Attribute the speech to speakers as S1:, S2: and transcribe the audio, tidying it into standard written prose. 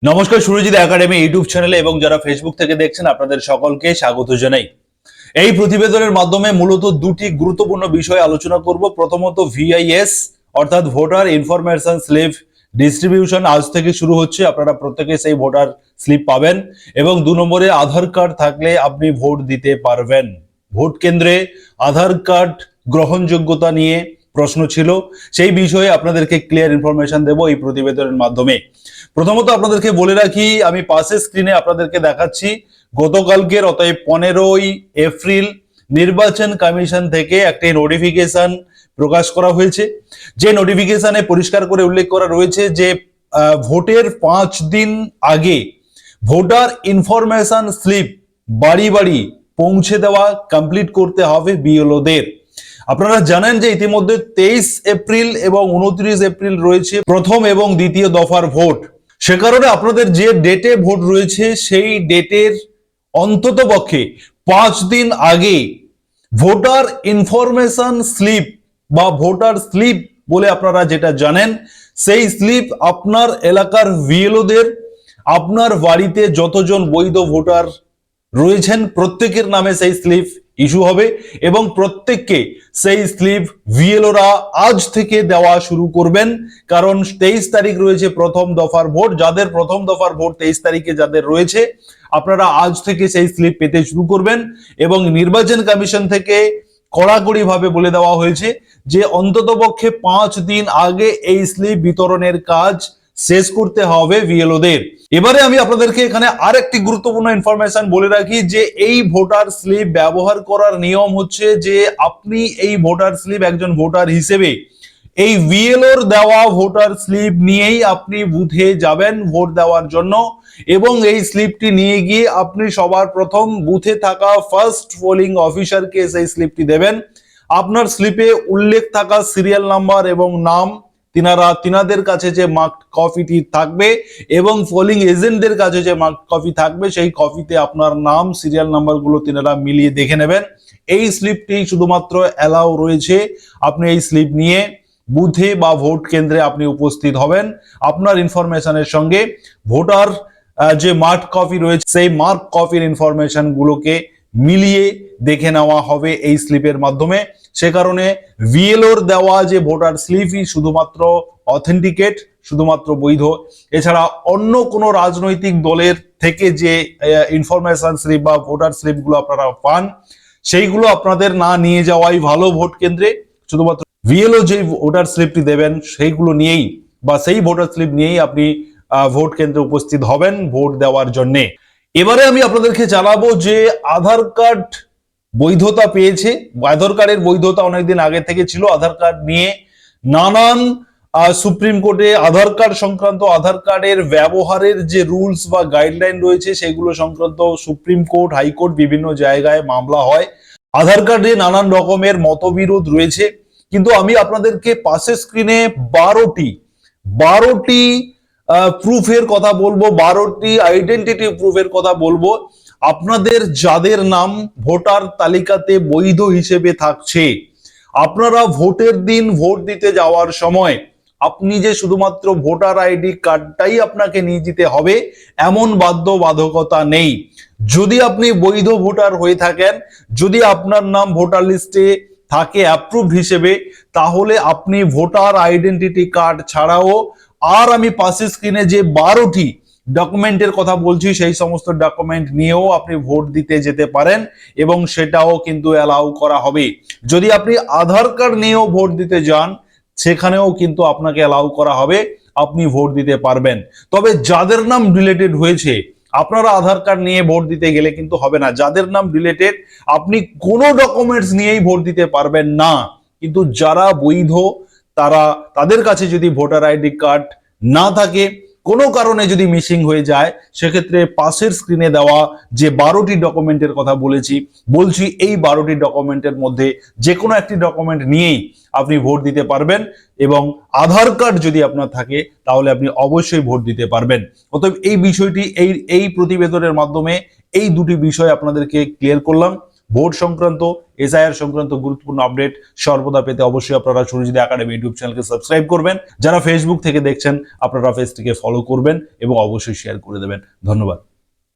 S1: নমস্কার, Surajit academy YouTube চ্যানেলে এবং যারা ফেসবুক থেকে দেখছেন আপনাদের সকলকে স্বাগত জানাই। এই প্রতিবেদনের মাধ্যমে মূলত দুটি গুরুত্বপূর্ণ বিষয় আলোচনা করব। প্রথমত ভিআইএস অর্থাৎ ভোটার ইনফরমেশন স্লিপ ডিস্ট্রিবিউশন আজ থেকে শুরু হচ্ছে, আপনারা প্রত্যেকে সেই ভোটার স্লিপ পাবেন। এবং 2 নম্বরে আধার কার্ড থাকলে আপনি ভোট দিতে পারবেন। ভোট কেন্দ্রে আধার কার্ড গ্রহণযোগ্যতা নিয়ে প্রশ্ন ছিল, সেই বিষয়ে আপনাদেরকে ক্লিয়ার ইনফরমেশন দেব এই প্রতিবেদনের মাধ্যমে। প্রথমত আপনাদেরকে বলে রাখি, আমি পাশের স্ক্রিনে আপনাদেরকে দেখাচ্ছি গতকালকের অতএব 15ই এপ্রিল নির্বাচন কমিশন থেকে একটি নোটিফিকেশন প্রকাশ করা হয়েছে। যে নোটিফিকেশনে পরিষ্কার করে উল্লেখ করা রয়েছে যে ভোটের 5 দিন আগে ভোটার ইনফরমেশন স্লিপ বাড়ি বাড়ি পৌঁছে দেওয়া কমপ্লিট করতে হবে বিএলওদের। আপনারা জানেন যে ইতিমধ্যে 23 এপ্রিল এবং 29 এপ্রিল রয়েছে প্রথম এবং দ্বিতীয় দফার ভোট। সে কারণে আপনাদের যে ডেটে ভোট রয়েছে সেই ডেটের অন্তত পক্ষে 5 দিন আগে ভোটার ইনফরমেশন স্লিপ বা ভোটার স্লিপ বলে আপনারা যেটা জানেন, সেই স্লিপ আপনার এলাকার ভিএলওদের, আপনার বাড়িতে যতজন বৈধ ভোটার রয়েছেন প্রত্যেকের নামে সেই স্লিপ ইস্যু হবে এবং প্রত্যেককে সেই স্লিপ ভিএলওরা আজ থেকে দেওয়া শুরু করবেন। কারণ 23 তারিখ রয়েছে প্রথম দফার ভোট। যাদের প্রথম দফার ভোট 23 তারিখে যাদের রয়েছে, আপনারা আজ থেকে সেই স্লিপ পেতে শুরু করবেন। এবং নির্বাচন কমিশন থেকে কড়াকড়ি ভাবে বলে দেওয়া হয়েছে যে অন্ততপক্ষে 5 দিন আগে এই স্লিপ বিতরণের কাজ শেষ করতে হবে ভিএলওদের। এবারে আমি আপনাদেরকে এখানে আরেকটি গুরুত্বপূর্ণ ইনফরমেশন বলে রাখি যে এই ভোটার স্লিপ ব্যবহার করার নিয়ম হচ্ছে যে আপনি এই ভোটার স্লিপ একজন ভোটার হিসেবে এই ভিএলওর দেওয়া ভোটার স্লিপ নিয়েই আপনি বুথে যাবেন ভোট দেওয়ার জন্য এবং এই স্লিপটি নিয়ে গিয়ে আপনি সবার প্রথম বুথে থাকা ফার্স্ট পোলিং অফিসারকে সেই স্লিপটি দেবেন। আপনার স্লিপে উল্লেখ থাকা সিরিয়াল নাম্বার এবং নাম তিনাদের কাছে যে মার্ক কপিটি থাকবে এবং পোলিং এজেন্টদের কাছে যে মার্ক কপি থাকবে সেই কপিতে আপনার নাম সিরিয়াল নাম্বারগুলো তিনারা মিলিয়ে দেখে নেবেন। এই স্লিপটি শুধুমাত্র অ্যালাউ রয়েছে, আপনি এই স্লিপ নিয়ে বুথে বা ভোট কেন্দ্রে আপনি উপস্থিত হবেন। আপনার ইনফরমেশনের সঙ্গে ভোটার যে মার্ক কপি রয়েছে সেই মার্ক কপির ইনফরমেশন গুলোকে মিলিয়ে দেখে নেওয়া হবে এই স্লিপের মাধ্যমে। সে কারণে ভিএলওর দেওয়া যে ভোটার স্লিপই শুধুমাত্র অথেন্টিকেট, শুধুমাত্র বৈধ। এছাড়া অন্য কোনো রাজনৈতিক দলের থেকে যে ইনফরমেশন স্লিপ বা ভোটার স্লিপগুলো আপনারা পান সেইগুলো আপনাদের না নিয়ে যাওয়াই ভালো ভোট কেন্দ্রে। শুধুমাত্র ভিএলও যে ভোটার স্লিপটি দেবেন সেইগুলো নিয়েই বা সেই ভোটার স্লিপ নিয়েই আপনি ভোট কেন্দ্রে উপস্থিত হবেন ভোট দেওয়ার জন্যে। এবারে আমি আপনাদেরকে জানাবো যে আধার কার্ড বৈধতা পেয়েছে। আধার কার্ডের বৈধতা অনেকদিন আগে থেকে ছিল। আধার কার্ড নিয়ে নানান সুপ্রিম কোর্টে আধার কার্ড সংক্রান্ত আধার কার্ডের ব্যবহারের যে রুলস বা গাইডলাইন রয়েছে সেগুলো সংক্রান্ত সুপ্রিম কোর্ট, হাইকোর্ট বিভিন্ন জায়গায় মামলা হয়। আধার কার্ডে নানান রকমের মতবিরোধ রয়েছে, কিন্তু আমি আপনাদেরকে পাশের স্ক্রিনে 12টি প্রুফের কথা বলবো, 12টি আইডেন্টিটি প্রুফের কথা বলবো। আপনাদের যাদের নাম ভোটার তালিকাতে বৈধ হিসেবে থাকছে, আপনারা ভোটের দিন ভোট দিতে যাওয়ার সময় আপনি যে শুধুমাত্র ভোটার আইডি কার্ডটাই আপনাকে নিয়ে যেতে হবে এমন বাধ্যবাধকতা নেই। যদি আপনি বৈধ ভোটার হয়ে থাকেন, যদি আপনার নাম ভোটার লিস্টে থাকে অ্যাপ্রুভড হিসেবে, তাহলে আপনি ভোটার আইডেন্টিটি কার্ড ছাড়াও আর আমি পাশের স্ক্রিনে যে 12টি ডকুমেন্টের কথা বলছি সেই সমস্ত ডকুমেন্ট নিয়েও আপনি ভোট দিতে যেতে পারেন এবং সেটাও কিন্তু অ্যালাউ করা হবে। যদি আপনি আধার কার্ড নিয়েও ভোট দিতে যান সেখানেও কিন্তু আপনাকে অ্যালাউ করা হবে, আপনি ভোট দিতে পারবেন। তবে যাদের নাম রিলেটেড হয়েছে আপনারা আধার কার্ড নিয়ে ভোট দিতে গেলে কিন্তু হবে না। যাদের নাম রিলেটেড আপনি কোনো ডকুমেন্টস নিয়েই ভোট দিতে পারবেন না। কিন্তু যারা বৈধ তাদের কাছে যদি ভোটার আইডি কার্ড না থাকে, কোনো কারণে যদি মিসিং হয়ে যায়, সেক্ষেত্রে পাশের স্ক্রিনে দেওয়া যে 12টি ডকুমেন্টের কথা বলছি এই 12টি ডকুমেন্টের মধ্যে যে কোনো একটি ডকুমেন্ট নিয়েই আপনি ভোট দিতে পারবেন এবং আধার কার্ড যদি আপনার থাকে তাহলে আপনি অবশ্যই ভোট দিতে পারবেন। অতএব এই বিষয়টি এই প্রতিবেদনের মাধ্যমে এই দুটি বিষয় আপনাদেরকে ক্লিয়ার করলাম। ভোট সংক্রান্ত, এসআইআর সংক্রান্ত গুরুত্বপূর্ণ আপডেট সর্বদা পেতে অবশ্যই আপনারা সুরজিৎ একাডেমি ইউটিউব চ্যানেলকে সাবস্ক্রাইব করবেন। যারা ফেসবুক থেকে দেখছেন আপনারা পেজটিকে ফলো করবেন এবং অবশ্যই শেয়ার করে দেবেন। ধন্যবাদ।